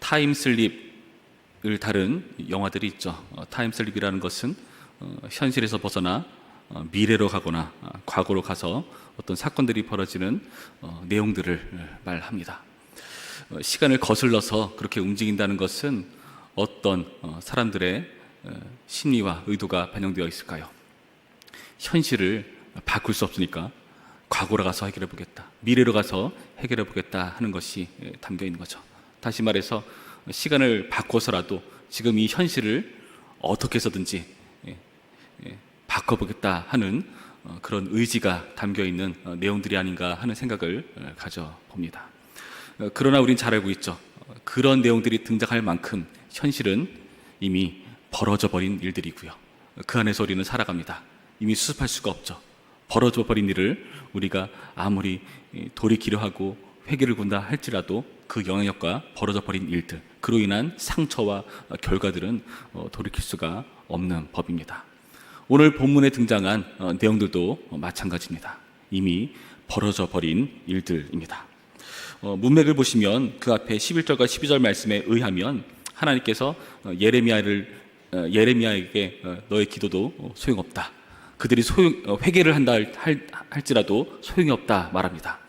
타임슬립을 다룬 영화들이 있죠. 타임슬립이라는 것은 현실에서 벗어나 미래로 가거나 과거로 가서 어떤 사건들이 벌어지는 내용들을 말합니다. 시간을 거슬러서 그렇게 움직인다는 것은 어떤 사람들의 심리와 의도가 반영되어 있을까요? 현실을 바꿀 수 없으니까 과거로 가서 해결해 보겠다, 미래로 가서 해결해 보겠다 하는 것이 담겨 있는 거죠. 다시 말해서 시간을 바꿔서라도 지금 이 현실을 어떻게 해서든지 바꿔보겠다 하는 그런 의지가 담겨 있는 내용들이 아닌가 하는 생각을 가져봅니다. 그러나 우린 잘 알고 있죠. 그런 내용들이 등장할 만큼 현실은 이미 벌어져 버린 일들이고요. 그 안에서 우리는 살아갑니다. 이미 수습할 수가 없죠. 벌어져 버린 일을 우리가 아무리 돌이키려 하고 회개를 군다 할지라도 그 영향력과 벌어져 버린 일들, 그로 인한 상처와 결과들은 돌이킬 수가 없는 법입니다. 오늘 본문에 등장한 내용들도 마찬가지입니다. 이미 벌어져 버린 일들입니다. 문맥을 보시면 그 앞에 11절과 12절 말씀에 의하면 하나님께서 예레미야에게 너의 기도도 소용없다, 그들이 회개를 한다 할지라도 소용이 없다 말합니다.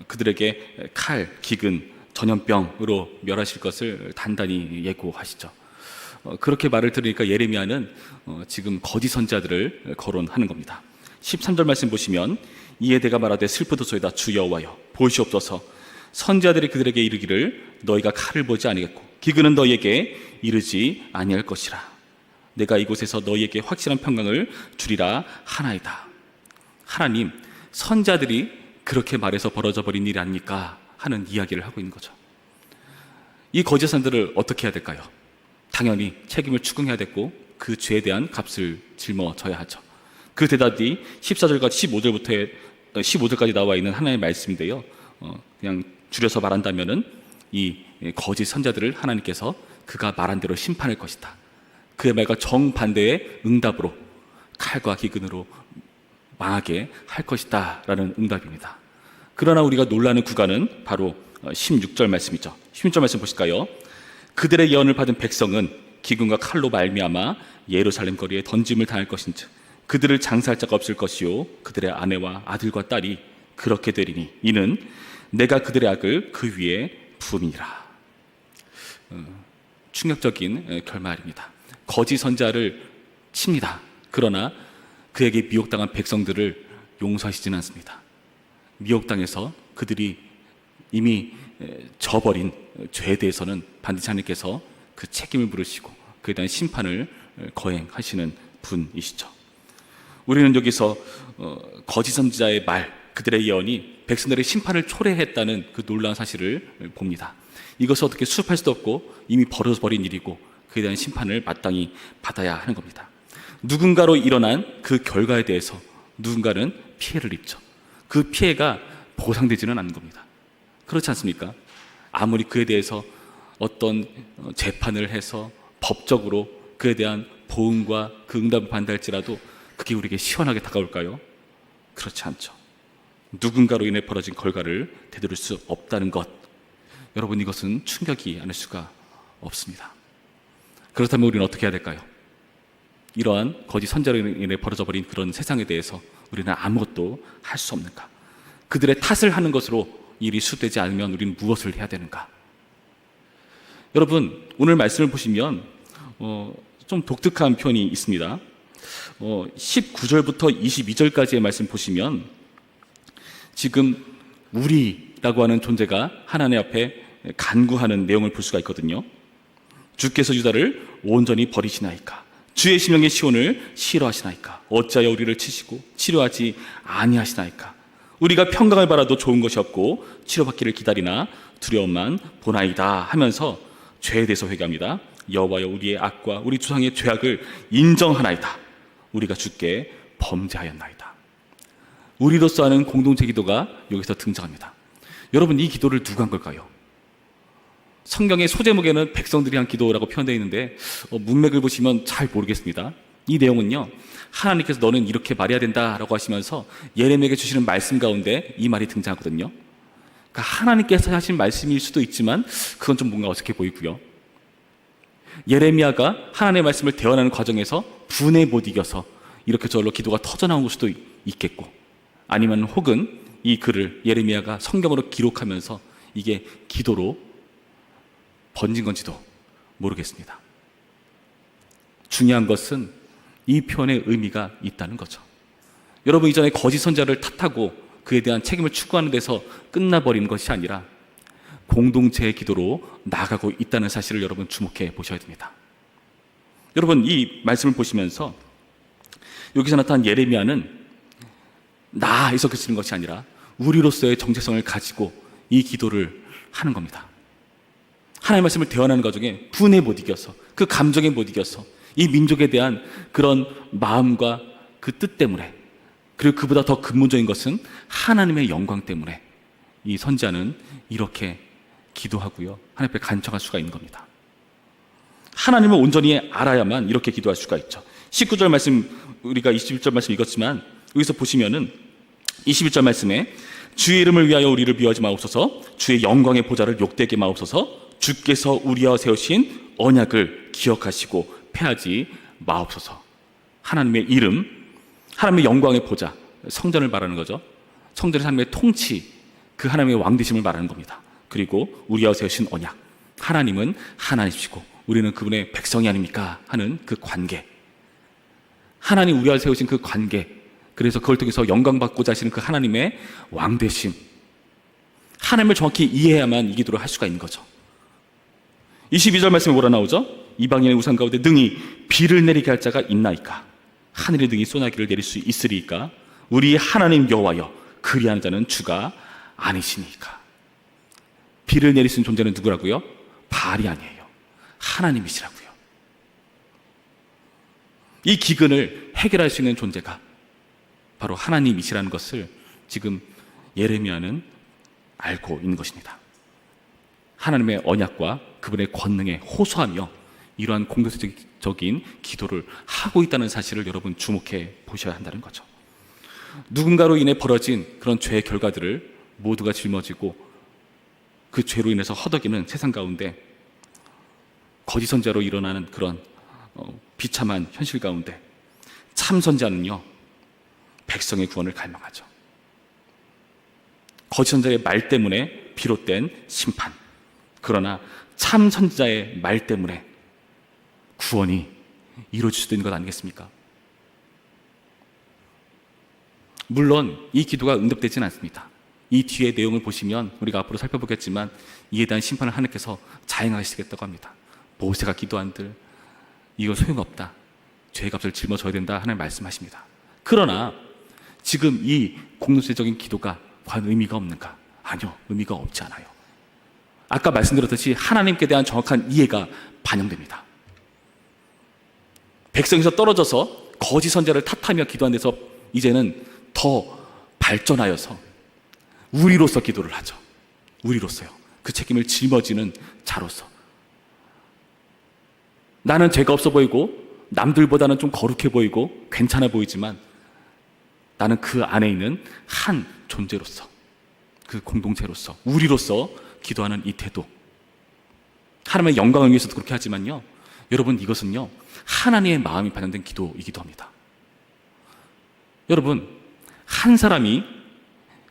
그들에게 칼, 기근, 전염병으로 멸하실 것을 단단히 예고하시죠. 그렇게 말을 들으니까 예레미야는 지금 거짓 선지자들을 거론하는 겁니다. 13절 말씀 보시면 이에 내가 말하되 슬프도소이다 주 여호와여 보시옵소서, 선지자들이 그들에게 이르기를 너희가 칼을 보지 아니하겠고 기근은 너희에게 이르지 아니할 것이라. 내가 이곳에서 너희에게 확실한 평강을 주리라 하나이다. 하나님, 선지자들이 그렇게 말해서 벌어져 버린 일이 아닙니까 하는 이야기를 하고 있는 거죠. 이 거짓 선지자들을 어떻게 해야 될까요? 당연히 책임을 추궁해야 됐고 그 죄에 대한 값을 짊어져야 하죠. 그 대답이 14절과 15절까지 나와 있는 하나님의 말씀인데요. 그냥 줄여서 말한다면은 이 거짓 선지자들을 하나님께서 그가 말한 대로 심판할 것이다, 그의 말과 정반대의 응답으로 칼과 기근으로 망하게 할 것이다 라는 응답입니다. 그러나 우리가 놀라는 구간은 바로 16절 말씀이죠. 16절 말씀 보실까요? 그들의 예언을 받은 백성은 기근과 칼로 말미암아 예루살렘 거리에 던짐을 당할 것인즉 그들을 장사할 자가 없을 것이요 그들의 아내와 아들과 딸이 그렇게 되리니 이는 내가 그들의 악을 그 위에 부음이라. 충격적인 결말입니다. 거짓 선지자를 칩니다. 그러나 그에게 미혹당한 백성들을 용서하시지는 않습니다. 미혹당해서 그들이 이미 져버린 죄에 대해서는 반드시 하나님께서 그 책임을 물으시고 그에 대한 심판을 거행하시는 분이시죠. 우리는 여기서 거짓 선지자의 말, 그들의 예언이 백성들의 심판을 초래했다는 그 놀라운 사실을 봅니다. 이것을 어떻게 수습할 수도 없고 이미 벌어져버린 일이고 그에 대한 심판을 마땅히 받아야 하는 겁니다. 누군가로 일어난 그 결과에 대해서 누군가는 피해를 입죠. 그 피해가 보상되지는 않는 겁니다. 그렇지 않습니까? 아무리 그에 대해서 어떤 재판을 해서 법적으로 그에 대한 보응과 그 응답을 받는다할지라도 그게 우리에게 시원하게 다가올까요? 그렇지 않죠. 누군가로 인해 벌어진 결과를 되돌릴 수 없다는 것, 여러분, 이것은 충격이 아닐 수가 없습니다. 그렇다면 우리는 어떻게 해야 될까요? 이러한 거짓 선지자로 인해 벌어져버린 그런 세상에 대해서 우리는 아무것도 할 수 없는가? 그들의 탓을 하는 것으로 일이 수되지 않으면 우리는 무엇을 해야 되는가? 여러분, 오늘 말씀을 보시면 좀 독특한 표현이 있습니다. 19절부터 22절까지의 말씀 보시면 지금 우리라고 하는 존재가 하나님 앞에 간구하는 내용을 볼 수가 있거든요. 주께서 유다를 온전히 버리시나이까? 주의 심령의 시온을 싫어하시나이까? 어찌하여 우리를 치시고 치료하지 아니하시나이까? 우리가 평강을 바라도 좋은 것이 없고 치료받기를 기다리나 두려움만 보나이다 하면서 죄에 대해서 회개합니다. 여호와여, 우리의 악과 우리 조상의 죄악을 인정하나이다. 우리가 주께 범죄하였나이다. 우리로서 하는 공동체 기도가 여기서 등장합니다. 여러분, 이 기도를 누가 한 걸까요? 성경의 소제목에는 백성들이 한 기도라고 표현되어 있는데 문맥을 보시면 잘 모르겠습니다. 이 내용은요, 하나님께서 너는 이렇게 말해야 된다라고 하시면서 예레미야에게 주시는 말씀 가운데 이 말이 등장하거든요. 그러니까 하나님께서 하신 말씀일 수도 있지만 그건 좀 뭔가 어색해 보이고요. 예레미야가 하나님의 말씀을 대언하는 과정에서 분에 못 이겨서 이렇게 저절로 기도가 터져나온 수도 있겠고, 아니면 혹은 이 글을 예레미야가 성경으로 기록하면서 이게 기도로 번진 건지도 모르겠습니다. 중요한 것은 이 표현의 의미가 있다는 거죠. 여러분, 이전에 거짓 선지자를 탓하고 그에 대한 책임을 추구하는 데서 끝나버리는 것이 아니라 공동체의 기도로 나아가고 있다는 사실을 여러분 주목해 보셔야 됩니다. 여러분, 이 말씀을 보시면서 여기서 나타난 예레미야는 나에서 그치는 것이 아니라 우리로서의 정체성을 가지고 이 기도를 하는 겁니다. 하나님의 말씀을 대언하는 과정에 분에 못 이겨서, 그 감정에 못 이겨서, 이 민족에 대한 그런 마음과 그 뜻 때문에, 그리고 그보다 더 근본적인 것은 하나님의 영광 때문에 이 선지자는 이렇게 기도하고요, 하나님 앞에 간청할 수가 있는 겁니다. 하나님을 온전히 알아야만 이렇게 기도할 수가 있죠. 19절 말씀, 우리가 21절 말씀 읽었지만 여기서 보시면은 21절 말씀에 주의 이름을 위하여 우리를 미워하지 마옵소서, 주의 영광의 보좌를 욕되게 마옵소서, 주께서 우리와 세우신 언약을 기억하시고 패하지 마옵소서. 하나님의 이름, 하나님의 영광의 보좌, 성전을 말하는 거죠. 성전의 하나님의 통치, 그 하나님의 왕되심을 말하는 겁니다. 그리고 우리와 세우신 언약, 하나님은 하나님이시고 우리는 그분의 백성이 아닙니까 하는 그 관계, 하나님 우리와 세우신 그 관계, 그래서 그걸 통해서 영광받고자 하시는 그 하나님의 왕되심, 하나님을 정확히 이해해야만 이 기도를 할 수가 있는 거죠. 22절 말씀에 뭐라 나오죠? 이방인의 우상 가운데 능히 비를 내리게 할 자가 있나이까? 하늘에 능히 소나기를 내릴 수 있으리이까? 우리 하나님 여호와여, 그리하는 자는 주가 아니시니까. 비를 내릴 수 있는 존재는 누구라고요? 바알이 아니에요. 하나님이시라고요. 이 기근을 해결할 수 있는 존재가 바로 하나님이시라는 것을 지금 예레미야는 알고 있는 것입니다. 하나님의 언약과 그분의 권능에 호소하며 이러한 공동체적인 기도를 하고 있다는 사실을 여러분 주목해 보셔야 한다는 거죠. 누군가로 인해 벌어진 그런 죄의 결과들을 모두가 짊어지고 그 죄로 인해서 허덕이는 세상 가운데 거짓 선지자로 일어나는 그런 비참한 현실 가운데 참 선지자는요, 백성의 구원을 갈망하죠. 거짓 선지자의 말 때문에 비롯된 심판, 그러나 참 선지자의 말 때문에 구원이 이루어질 수도 있는 것 아니겠습니까? 물론 이 기도가 응답되지는 않습니다. 이 뒤의 내용을 보시면 우리가 앞으로 살펴보겠지만 이에 대한 심판을 하나님께서 자행하시겠다고 합니다. 모세가 기도한들 이거 소용없다, 죄값을 짊어져야 된다 하나님 말씀하십니다. 그러나 지금 이 공동체적인 기도가 과연 의미가 없는가? 아니요, 의미가 없지 않아요. 아까 말씀드렸듯이 하나님께 대한 정확한 이해가 반영됩니다. 백성에서 떨어져서 거짓 선지자를 탓하며 기도한 데서 이제는 더 발전하여서 우리로서 기도를 하죠. 우리로서요. 그 책임을 짊어지는 자로서. 나는 죄가 없어 보이고 남들보다는 좀 거룩해 보이고 괜찮아 보이지만 나는 그 안에 있는 한 존재로서, 그 공동체로서, 우리로서 기도하는 이 태도, 하나님의 영광을 위해서도 그렇게 하지만요, 여러분, 이것은요 하나님의 마음이 반영된 기도이기도 합니다. 여러분, 한 사람이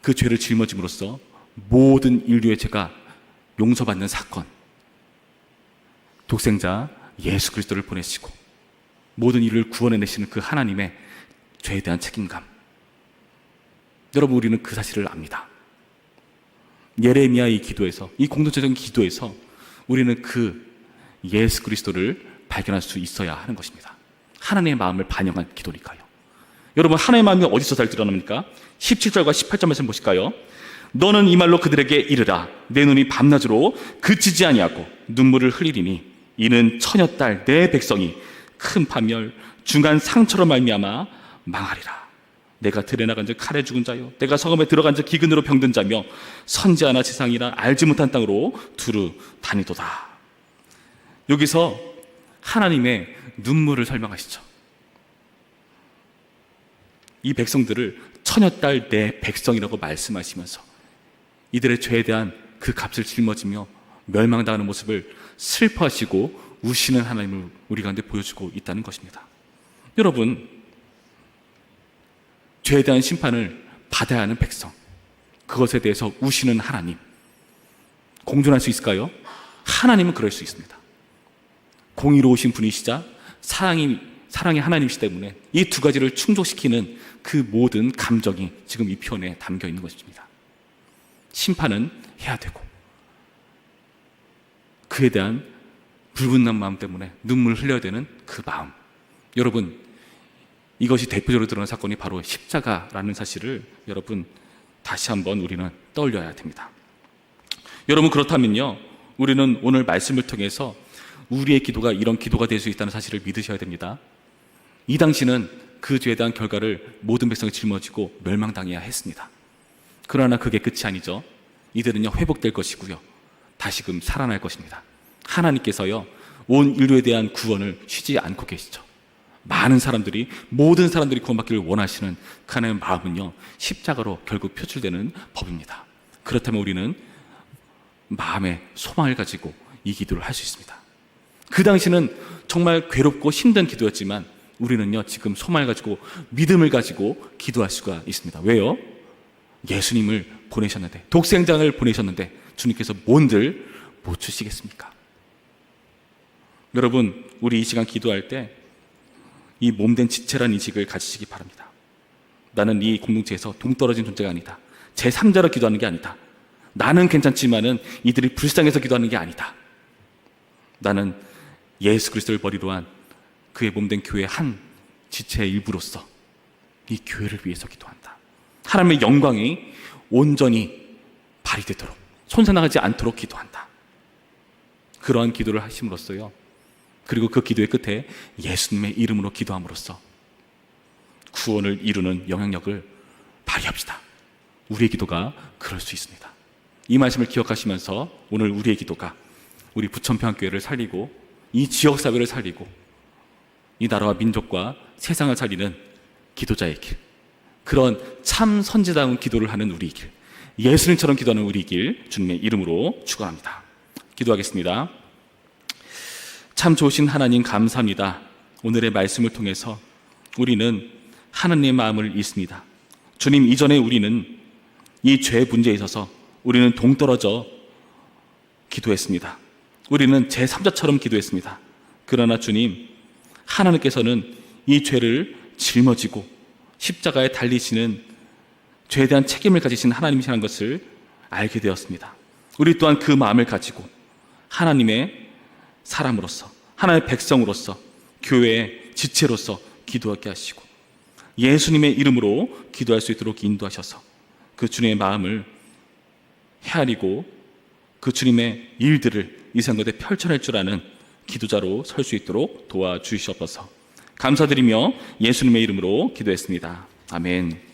그 죄를 짊어짐으로써 모든 인류의 죄가 용서받는 사건, 독생자 예수 그리스도를 보내시고 모든 인류를 구원해내시는 그 하나님의 죄에 대한 책임감, 여러분, 우리는 그 사실을 압니다. 예레미야의 이 기도에서, 이 공동체적인 기도에서 우리는 그 예수 그리스도를 발견할 수 있어야 하는 것입니다. 하나님의 마음을 반영한 기도니까요. 여러분, 하나님의 마음이 어디서 잘 드러납니까? 17절과 18절 말씀 보실까요? 너는 이 말로 그들에게 이르라. 내 눈이 밤낮으로 그치지 아니하고 눈물을 흘리리니 이는 처녀딸 내 백성이 큰 파멸 중한 상처로 말미암아 망하리라. 내가 들에 나간 자 칼에 죽은 자요, 내가 성읍에 들어간 자 기근으로 병든 자며 선지하나 지상이나 알지 못한 땅으로 두루 다니도다. 여기서 하나님의 눈물을 설명하시죠. 이 백성들을 처녀딸 내 백성이라고 말씀하시면서 이들의 죄에 대한 그 값을 짊어지며 멸망당하는 모습을 슬퍼하시고 우시는 하나님을 우리 가운데 보여주고 있다는 것입니다. 여러분, 죄에 대한 심판을 받아야 하는 백성, 그것에 대해서 우시는 하나님, 공존할 수 있을까요? 하나님은 그럴 수 있습니다. 공의로우신 분이시자 사랑의 하나님이시기 때문에 이 두 가지를 충족시키는 그 모든 감정이 지금 이 표현에 담겨 있는 것입니다. 심판은 해야 되고, 그에 대한 불분난 마음 때문에 눈물을 흘려야 되는 그 마음. 여러분, 이것이 대표적으로 드러난 사건이 바로 십자가라는 사실을 여러분 다시 한번 우리는 떠올려야 됩니다. 여러분, 그렇다면요, 우리는 오늘 말씀을 통해서 우리의 기도가 이런 기도가 될 수 있다는 사실을 믿으셔야 됩니다. 이 당시는 그 죄에 대한 결과를 모든 백성이 짊어지고 멸망당해야 했습니다. 그러나 그게 끝이 아니죠. 이들은요, 회복될 것이고요, 다시금 살아날 것입니다. 하나님께서요, 온 인류에 대한 구원을 쉬지 않고 계시죠. 많은 사람들이, 모든 사람들이 구원받기를 원하시는 그 하나님의 마음은요, 십자가로 결국 표출되는 법입니다. 그렇다면 우리는 마음의 소망을 가지고 이 기도를 할 수 있습니다. 그 당시는 정말 괴롭고 힘든 기도였지만 우리는요, 지금 소망을 가지고 믿음을 가지고 기도할 수가 있습니다. 왜요? 예수님을 보내셨는데, 독생장을 보내셨는데 주님께서 뭔들 못 주시겠습니까? 여러분, 우리 이 시간 기도할 때 이 몸된 지체라는 인식을 가지시기 바랍니다. 나는 이 공동체에서 동떨어진 존재가 아니다. 제3자로 기도하는 게 아니다. 나는 괜찮지만은 이들이 불쌍해서 기도하는 게 아니다. 나는 예수 그리스도를 머리로 한 그의 몸된 교회의 한 지체의 일부로서 이 교회를 위해서 기도한다. 하나님의 영광이 온전히 발휘되도록, 손상나가지 않도록 기도한다. 그러한 기도를 하심으로써요, 그리고 그 기도의 끝에 예수님의 이름으로 기도함으로써 구원을 이루는 영향력을 발휘합시다. 우리의 기도가 그럴 수 있습니다. 이 말씀을 기억하시면서 오늘 우리의 기도가 우리 부천평화교회를 살리고 이 지역사회를 살리고 이 나라와 민족과 세상을 살리는 기도자의 길, 그런 참 선지다운 기도를 하는 우리의 길, 예수님처럼 기도하는 우리의 길, 주님의 이름으로 축원합니다. 기도하겠습니다. 참 좋으신 하나님, 감사합니다. 오늘의 말씀을 통해서 우리는 하나님의 마음을 잊습니다. 주님, 이전에 우리는 이 죄 문제에 있어서 우리는 동떨어져 기도했습니다. 우리는 제3자처럼 기도했습니다. 그러나 주님, 하나님께서는 이 죄를 짊어지고 십자가에 달리시는 죄에 대한 책임을 가지신 하나님이시라는 것을 알게 되었습니다. 우리 또한 그 마음을 가지고 하나님의 사람으로서, 하나님의 백성으로서, 교회의 지체로서 기도하게 하시고 예수님의 이름으로 기도할 수 있도록 인도하셔서 그 주님의 마음을 헤아리고 그 주님의 일들을 이 세상 가운데 펼쳐낼 줄 아는 기도자로 설 수 있도록 도와주시옵소서. 감사드리며 예수님의 이름으로 기도했습니다. 아멘.